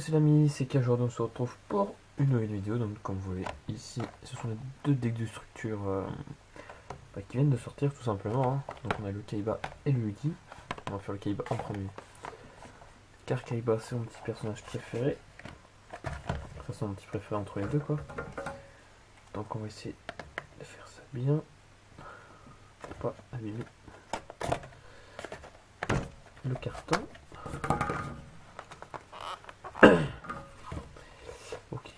tous les amis, c'est qu'aujourd'hui on se retrouve pour une nouvelle vidéo. Donc comme vous voyez ici, ce sont les deux decks de structure qui viennent de sortir tout simplement. Donc on a le Kaiba et le Yugi. On va faire le Kaiba en premier. Car Kaiba c'est mon petit personnage préféré. De toute façon mon petit préféré entre les deux quoi. Donc on va essayer de faire ça bien. Pour pas abîmer le carton. Ok,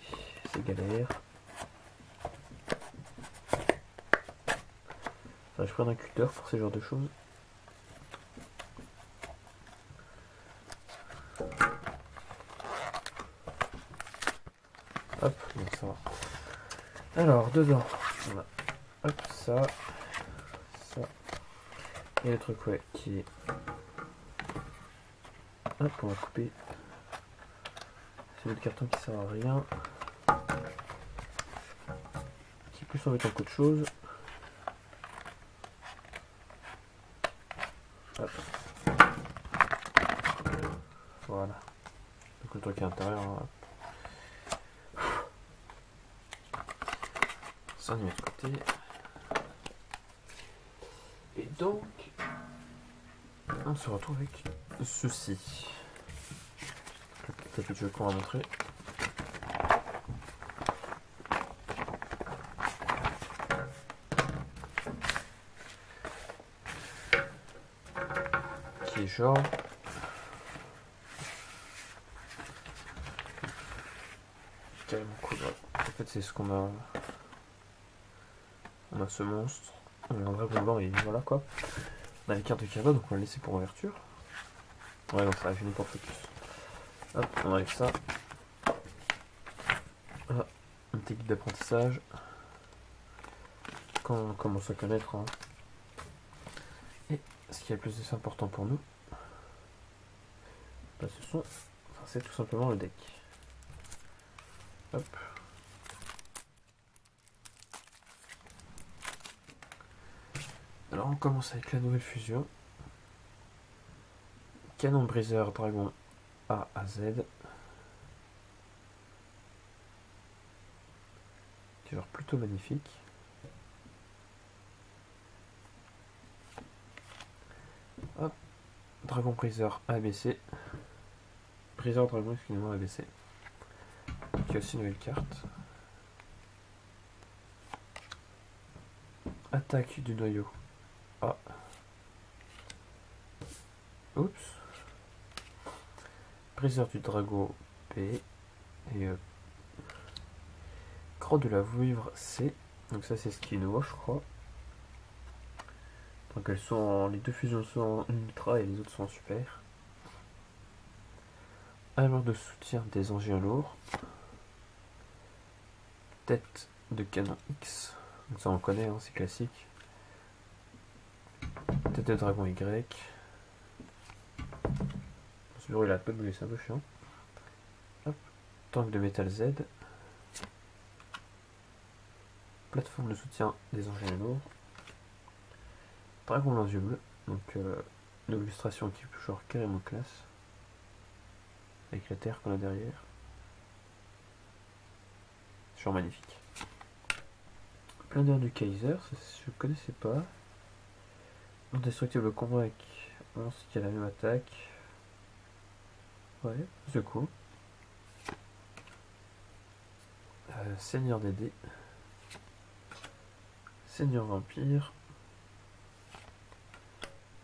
c'est galère. Enfin, je prends un cutter pour ce genre de choses. Hop, donc ça va. Alors, dedans, on a hop, ça. Et le truc, ouais, qui est... Hop, on va couper. C'est le carton qui sert à rien. Qui est plus embêtant qu'autre chose. Hop. Voilà. Donc le truc à l'intérieur. Hein. Ça, on y met de côté. Et donc, on se retrouve avec ceci. Le tapis de jeu qu'on va montrer. Qui est genre... carrément cool. Ouais. En fait, c'est ce qu'on a... On a ce monstre. On a un dragon blanc et voilà quoi. On a les cartes de Kaiba, donc on va le laisser pour ouverture. Ouais, donc ça a fini pour focus. Hop, on enlève ça. Voilà, un petit guide d'apprentissage. Quand on commence à connaître. Hein. Et ce qui est le plus important pour nous, bah, c'est tout simplement le deck. Hop. Alors on commence avec la nouvelle fusion. Canon briseur dragon A à Z. Qui est genre plutôt magnifique. Hop. Dragon briseur ABC. Briseur dragon, excusez-moi, ABC. Qui a aussi une nouvelle carte. Attaque du noyau A. Oups. Briseur du dragon B. Et croix de la vouivre C. Donc ça c'est ce qui est nouveau je crois. Donc elles sont les deux fusions sont en ultra et les autres sont en super. Armure de soutien des engins lourds. Tête de canon X. Donc ça on connaît, hein, c'est classique. Tête de dragon Y. Ce bureau il a pas de c'est un peu chiant. Hop. Tank de métal Z. Plateforme de soutien des engins lourds. Dragon lance yeux bleus. Donc une illustration qui est genre carrément classe. Avec la terre qu'on a derrière. Genre magnifique. Planeur du Kaiser, ça, je connaissais pas. Indestructible combat avec monstre qui a la même attaque. Ouais, c'est cool. Seigneur des dés. Seigneur vampire.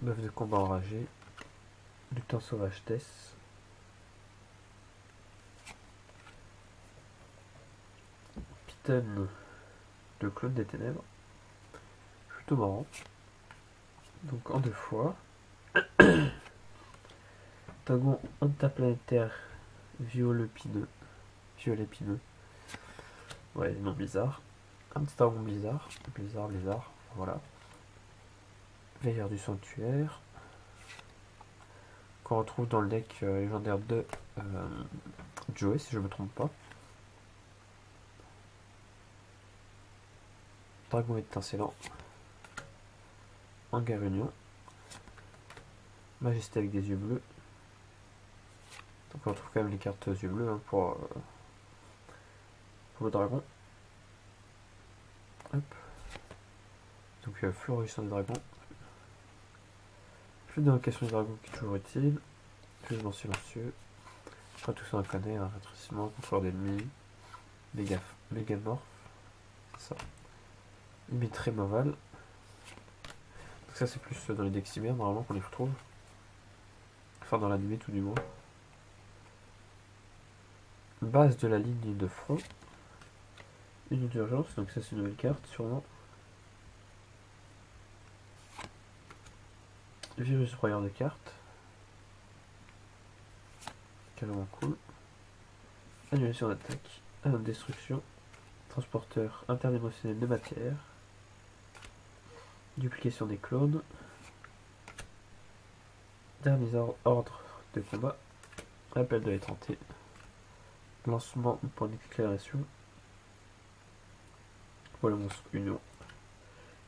Bœuf de combat enragé. Lutin sauvage Tess. Python, le clone des ténèbres. Plutôt marrant. Donc en deux fois. Dragon interplanétaire violet pineux. Ouais, non bizarre. Un petit dragon bizarre. Blizzard, voilà. Veilleur du sanctuaire. Qu'on retrouve dans le deck légendaire de Joey, si je me trompe pas. Dragon étincelant. Hangar Union. Majesté avec des yeux bleus. Donc on retrouve quand même les cartes yeux bleus hein, pour le dragon. Hop. Donc Florissant des dragons. Flûte d'invocation du dragon qui est toujours utile. Jugement silencieux. Après tout ça on connaît, un rétrécissement, contrôleur d'ennemis. Mégamorph. C'est ça. Limite très maval. Donc ça c'est plus dans les decks cyber normalement qu'on les retrouve. Enfin dans l'anime tout du moins. Base de la ligne de front. Une d'urgence, donc ça c'est une nouvelle carte sûrement. Virus broyeur de cartes. Carrément cool. Annulation d'attaque. Destruction. Transporteur interdimensionnel de matière. Duplication des clones. Dernier ordre de combat. Appel de l'étranté. Lancement de point d'éclairation. Voilà monstre union.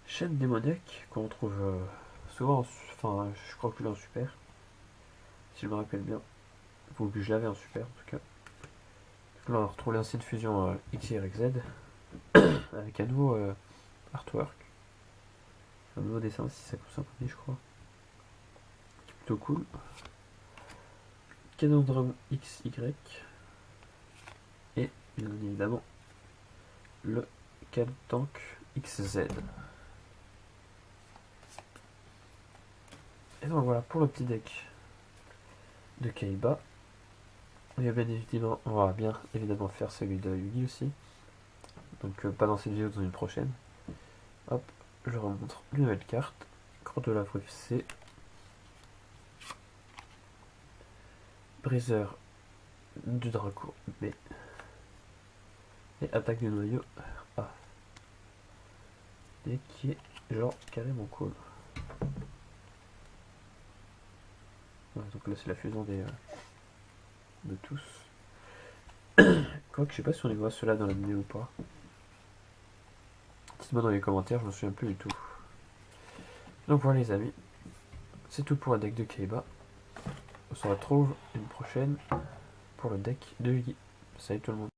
Chaîne démoniaque qu'on retrouve souvent enfin je crois que je l'ai en super. Si je me rappelle bien. Ou que je l'avais en super en tout cas. Là on retrouve l'ancienne fusion XYZ avec un nouveau artwork. Un nouveau dessin si ça coûte 50 je crois. Qui est plutôt cool. Canon Dragon XY. Et bien évidemment le Canon Tank XZ. Et donc voilà pour le petit deck de Kaiba. Et bien évidemment, on va bien évidemment faire celui de Yugi aussi. Donc pas dans cette vidéo, dans une prochaine. Hop, je remontre une nouvelle carte. Croix de la FC. Briseur du Draco B. Et attaque du noyau A. Et qui est genre carrément cool. Voilà, donc là c'est la fusion de tous. Quoique je sais pas si on les voit ceux-là dans la vidéo ou pas. Dites-moi dans les commentaires, je me souviens plus du tout. Donc voilà les amis, c'est tout pour le deck de Kaiba. On se retrouve une prochaine pour le deck de Yugi. Salut tout le monde.